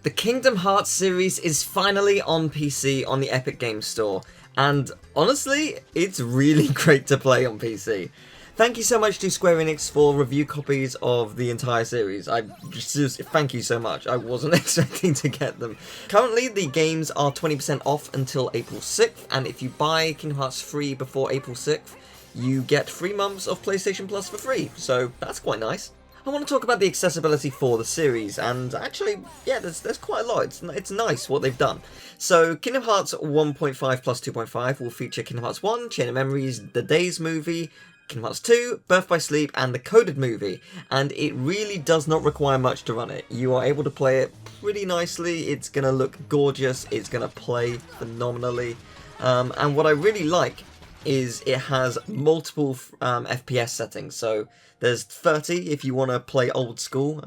The Kingdom Hearts series is finally on PC on the Epic Games Store, and honestly, it's really great to play on PC. Thank you so much to Square Enix for review copies of the entire series. Thank you so much. I wasn't expecting to get them. Currently, the games are 20% off until April 6th, and if you buy Kingdom Hearts 3 before April 6th, you get 3 months of PlayStation Plus for free, so that's quite nice. I want to talk about the accessibility for the series, and actually, yeah, there's quite a lot. It's nice what they've done. So, Kingdom Hearts 1.5 plus 2.5 will feature Kingdom Hearts 1, Chain of Memories, The Days movie, Kingdom Hearts 2, Birth by Sleep, and the Coded movie, and it really does not require much to run it. You are able to play it pretty nicely, it's going to look gorgeous, it's going to play phenomenally, and what I really like is it has multiple FPS settings. So there's 30 if you want to play old school,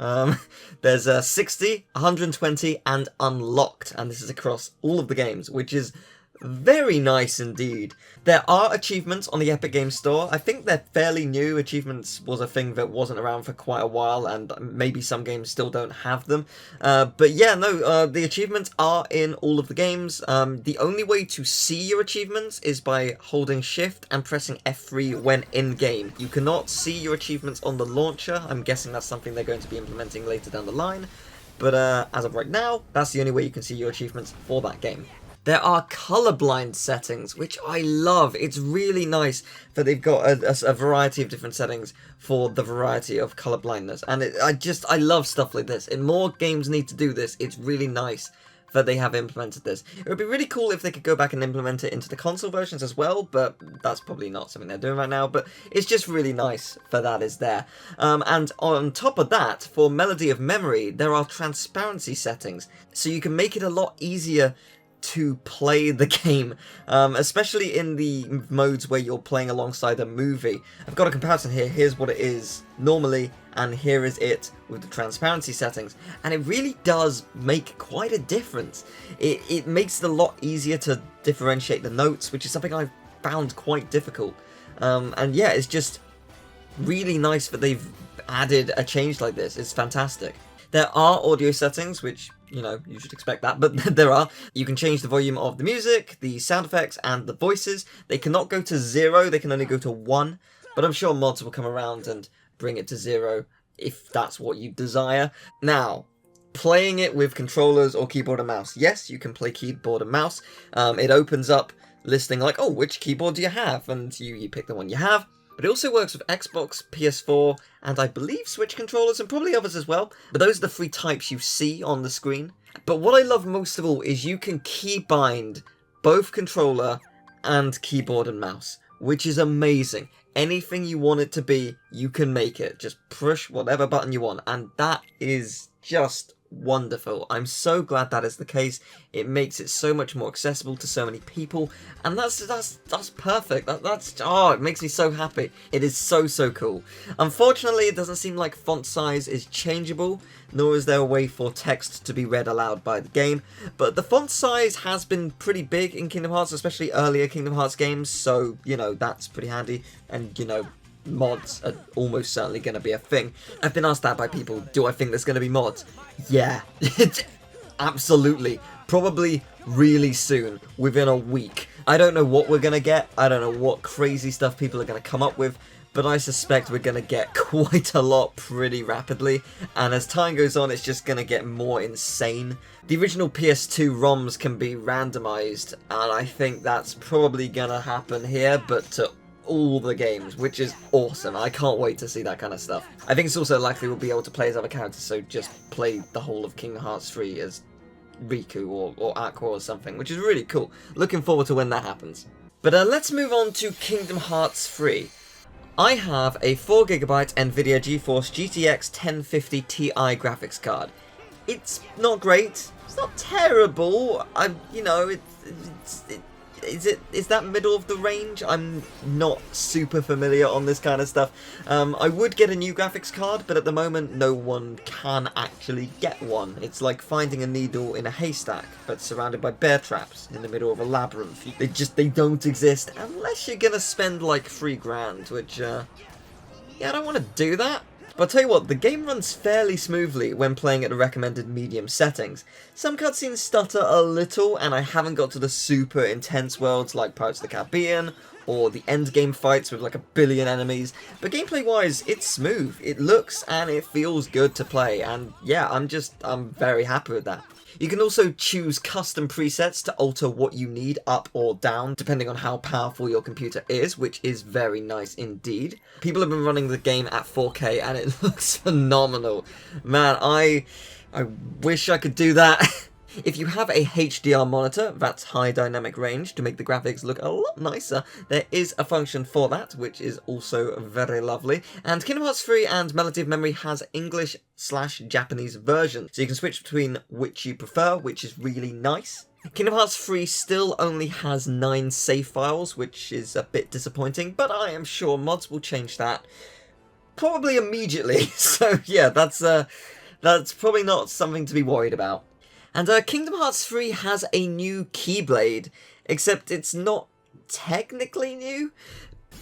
there's 60, 120, and unlocked, and this is across all of the games, which is very nice indeed. There are achievements on the Epic Games Store. I think they're fairly new. Achievements was a thing that wasn't around for quite a while, and maybe some games still don't have them. But yeah, no, the achievements are in all of the games. The only way to see your achievements is by holding Shift and pressing F3 when in-game. You cannot see your achievements on the launcher. I'm guessing that's something they're going to be implementing later down the line. But as of right now, that's the only way you can see your achievements for that game. There are colorblind settings, which I love. It's really nice that they've got a variety of different settings for the variety of colorblindness. And I love stuff like this. And more games need to do this. It's really nice that they have implemented this. It would be really cool if they could go back and implement it into the console versions as well, but that's probably not something they're doing right now. But it's just really nice that that is there. And on top of that, for Melody of Memory, there are transparency settings. So you can make it a lot easier to play the game, especially in the modes where you're playing alongside a movie. I've got a comparison here. Here's what it is normally, and here is it with the transparency settings, and it really does make quite a difference. It makes it a lot easier to differentiate the notes, which is something I've found quite difficult. And yeah, it's just really nice that they've added a change like this. It's fantastic. There are audio settings, which, you know, you should expect that, but there are. You can change the volume of the music, the sound effects, and the voices. They cannot go to 0, they can only go to 1, but I'm sure mods will come around and bring it to 0 if that's what you desire. Now, playing it with controllers or keyboard and mouse. Yes, you can play keyboard and mouse. It opens up listing like, oh, which keyboard do you have? And you pick the one you have. But it also works with Xbox, PS4, and I believe Switch controllers, and probably others as well. But those are the 3 types you see on the screen. But what I love most of all is you can keybind both controller and keyboard and mouse, which is amazing. Anything you want it to be, you can make it. Just push whatever button you want, and that is just wonderful. I'm so glad that is the case. It makes it so much more accessible to so many people, and that's perfect. It makes me so happy. It is so cool. Unfortunately, it doesn't seem like font size is changeable, nor is there a way for text to be read aloud by the game, but the font size has been pretty big in Kingdom Hearts, especially earlier Kingdom Hearts games, so, you know, that's pretty handy, and, you know, mods are almost certainly going to be a thing. I've been asked that by people, do I think there's going to be mods? Yeah, absolutely. Probably really soon, within a week. I don't know what we're going to get, I don't know what crazy stuff people are going to come up with, but I suspect we're going to get quite a lot pretty rapidly, and as time goes on, it's just going to get more insane. The original PS2 ROMs can be randomized, and I think that's probably going to happen here, but to all the games, which is awesome. I can't wait to see that kind of stuff. I think it's also likely we'll be able to play as other characters, so just play the whole of Kingdom Hearts 3 as Riku or Aqua or something, which is really cool. Looking forward to when that happens. But let's move on to Kingdom Hearts 3. I have a 4GB NVIDIA GeForce GTX 1050 Ti graphics card. It's not great. It's not terrible. Is that middle of the range? I'm not super familiar on this kind of stuff. I would get a new graphics card, but at the moment no one can actually get one. It's like finding a needle in a haystack, but surrounded by bear traps in the middle of a labyrinth. They don't exist unless you're gonna spend like $3 grand, which, yeah, I don't want to do that. But I'll tell you what, the game runs fairly smoothly when playing at the recommended medium settings. Some cutscenes stutter a little, and I haven't got to the super intense worlds like Pirates of the Caribbean, or the endgame fights with like a billion enemies, but gameplay wise, it's smooth, it looks and it feels good to play, and yeah, I'm very happy with that. You can also choose custom presets to alter what you need up or down, depending on how powerful your computer is, which is very nice indeed. People have been running the game at 4K and it looks phenomenal. Man, I wish I could do that. If you have a HDR monitor, that's high dynamic range, to make the graphics look a lot nicer, there is a function for that, which is also very lovely. And Kingdom Hearts 3 and Melody of Memory has English/Japanese versions, so you can switch between which you prefer, which is really nice. Kingdom Hearts 3 still only has 9 save files, which is a bit disappointing, but I am sure mods will change that probably immediately. So yeah, that's probably not something to be worried about. And Kingdom Hearts 3 has a new Keyblade, except it's not technically new.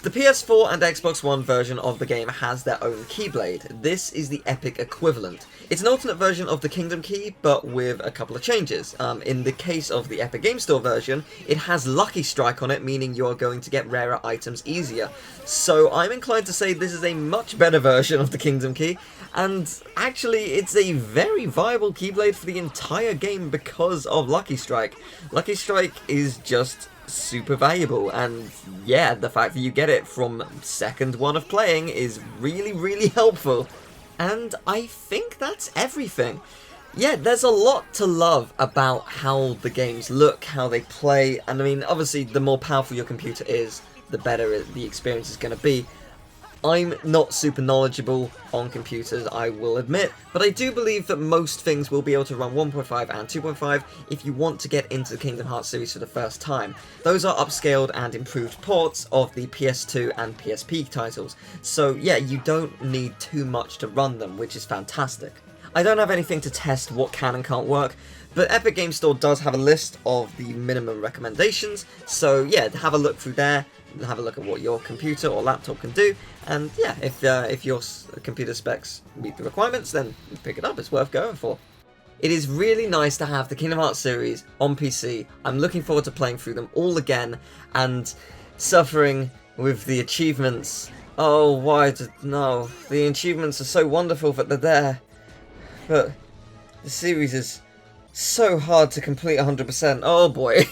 The PS4 and Xbox One version of the game has their own Keyblade. This is the Epic equivalent. It's an alternate version of the Kingdom Key, but with a couple of changes. In the case of the Epic Game Store version, it has Lucky Strike on it, meaning you are going to get rarer items easier. So I'm inclined to say this is a much better version of the Kingdom Key, and actually it's a very viable Keyblade for the entire game because of Lucky Strike. Lucky Strike is just super valuable, and yeah, the fact that you get it from second one of playing is really, really helpful. And I think that's everything. Yeah, there's a lot to love about how the games look, how they play, and I mean, obviously, the more powerful your computer is, the better the experience is going to be. I'm not super knowledgeable on computers, I will admit, but I do believe that most things will be able to run 1.5 and 2.5 if you want to get into the Kingdom Hearts series for the first time. Those are upscaled and improved ports of the PS2 and PSP titles, so yeah, you don't need too much to run them, which is fantastic. I don't have anything to test what can and can't work, but Epic Game Store does have a list of the minimum recommendations, so yeah, have a look through there, have a look at what your computer or laptop can do, and yeah, if your computer specs meet the requirements, then pick it up, it's worth going for. It is really nice to have the Kingdom Hearts series on PC. I'm looking forward to playing through them all again, and suffering with the achievements. Oh, no, the achievements are so wonderful that they're there, but the series is so hard to complete 100%, oh boy.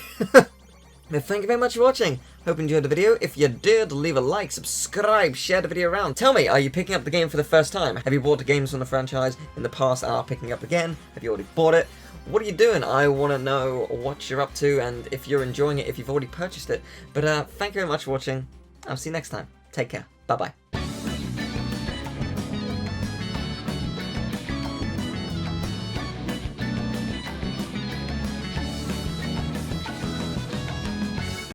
Thank you very much for watching. Hope you enjoyed the video. If you did, leave a like, subscribe, share the video around. Tell me, are you picking up the game for the first time? Have you bought games from the franchise in the past and are picking up again? Have you already bought it? What are you doing? I want to know what you're up to and if you're enjoying it, if you've already purchased it. But thank you very much for watching. I'll see you next time. Take care. Bye-bye.